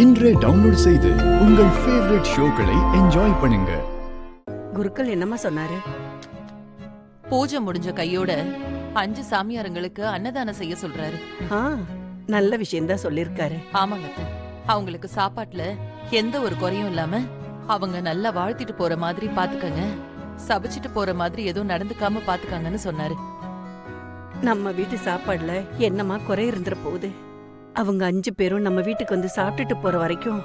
இன்றே டவுன்லோட் செய்து உங்கள் ஃபேவரட் ஷோக்களை என்ஜாய் பண்ணுங்க. குருக்கள் என்னமா சொன்னாரு? பூஜை முடிஞ்ச கையோட 5 சாமியாரங்களுக்கு அன்னதானம் செய்ய சொல்றாரு. நல்ல விஷயம்தான் சொல்லிருக்காரு. ஆமாங்க அத்தை. அவங்களுக்கு சாப்பாட்டுல எந்த ஒரு குறையும் இல்லாம அவங்க நல்லா வாழ்த்திட்டு போற மாதிரி பாத்துக்கங்க, சபிச்சிட்டு போற மாதிரி எதுவும் நடந்துக்காம பாத்துக்காங்கன்னு சொன்னாரு. நம்ம வீட்டு சாப்பாடுல என்னமா குறை இருந்துற போகுது? அவங்க 5 பேரும் நம்ம வீட்டுக்கு வந்து சாப்பிட்டுட்டு போற வரைக்கும்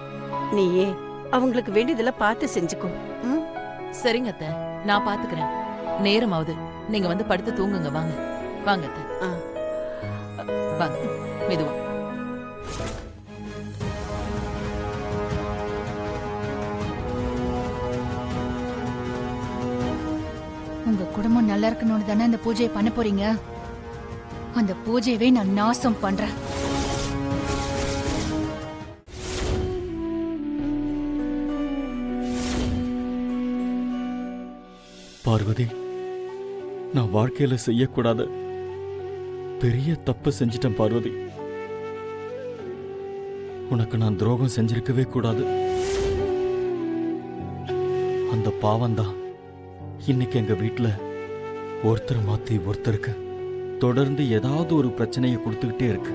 நீயே அவங்களுக்கு வேண்டியதெல்லாம் பார்த்து செஞ்சுக்கோ. சரிங்க அத்தை, நான் பாத்துக்கிறேன். நேரமாவது நீங்க வந்து படுத்து தூங்குங்க. வாங்க வாங்க அத்தை, வாங்க மெதுவா. உங்க குடும்பம் நல்லா இருக்கணும்னு தானே அந்த பூஜையை பண்ண போறீங்க. அந்த பூஜையவே நான் நாசம் பண்றேன். பார்வதி, நான் வாழ்க்கையில செய்யக்கூடாத பெரிய தப்பு செஞ்சிட்டேன் பார்வதி. உனக்கு நான் துரோகம் செஞ்சிருக்கவே கூடாது. அந்த பாவம்தான் இன்னைக்கு எங்க வீட்டுல ஒருத்தர் மாத்தி ஒருத்தருக்கு தொடர்ந்து ஏதாவது ஒரு பிரச்சனையை கொடுத்துக்கிட்டே இருக்கு.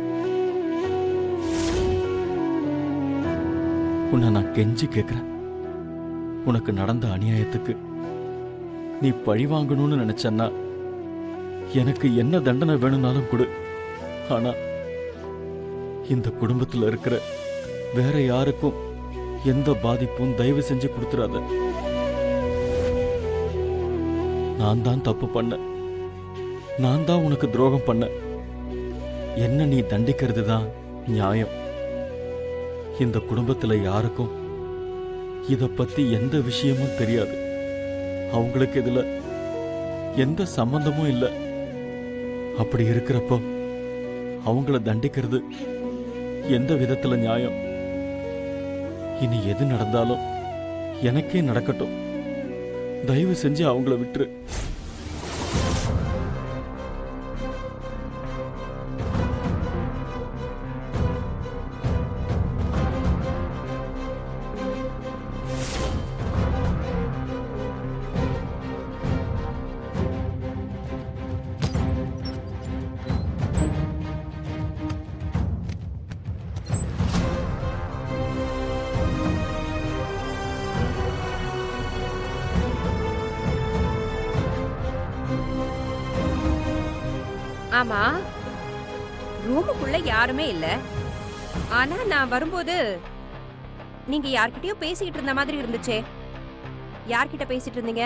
உன்னை நான் கெஞ்சி கேட்கிறேன், உனக்கு நடந்த அநியாயத்துக்கு நீ பழி வாங்கணும்னு நினைச்சன்னா எனக்கு என்ன தண்டனை வேணும்னாலும் கொடு. ஆனா இந்த குடும்பத்துல இருக்கிற வேற யாருக்கும் எந்த பாதிப்பும் தயவு செஞ்சு கொடுத்துறாத. நான் தான் தப்பு பண்ண, நான் தான் உனக்கு துரோகம் பண்ண. என்ன நீ தண்டிக்கிறது தான் நியாயம். இந்த குடும்பத்துல யாருக்கும் இத பத்தி எந்த விஷயமும் தெரியாது. அவங்களுக்கு இதுல எந்த சம்பந்தமும் இல்லை. அப்படி இருக்கிறப்போ அவங்கள தண்டிக்கிறது எந்த விதத்துல நியாயம்? இனி எது நடந்தாலும் எனக்கே நடக்கட்டும். தயவு செஞ்சு அவங்கள விட்டுரு. ஆமா, ரூமுக்குள்ள யாருமே இல்ல. ஆனா நான் வரும்போது நீங்க யார்கிட்டயோ பேசிக்கிட்டு இருந்த மாதிரி இருந்துச்சே. யார்கிட்ட பேசிட்டு இருந்தீங்க?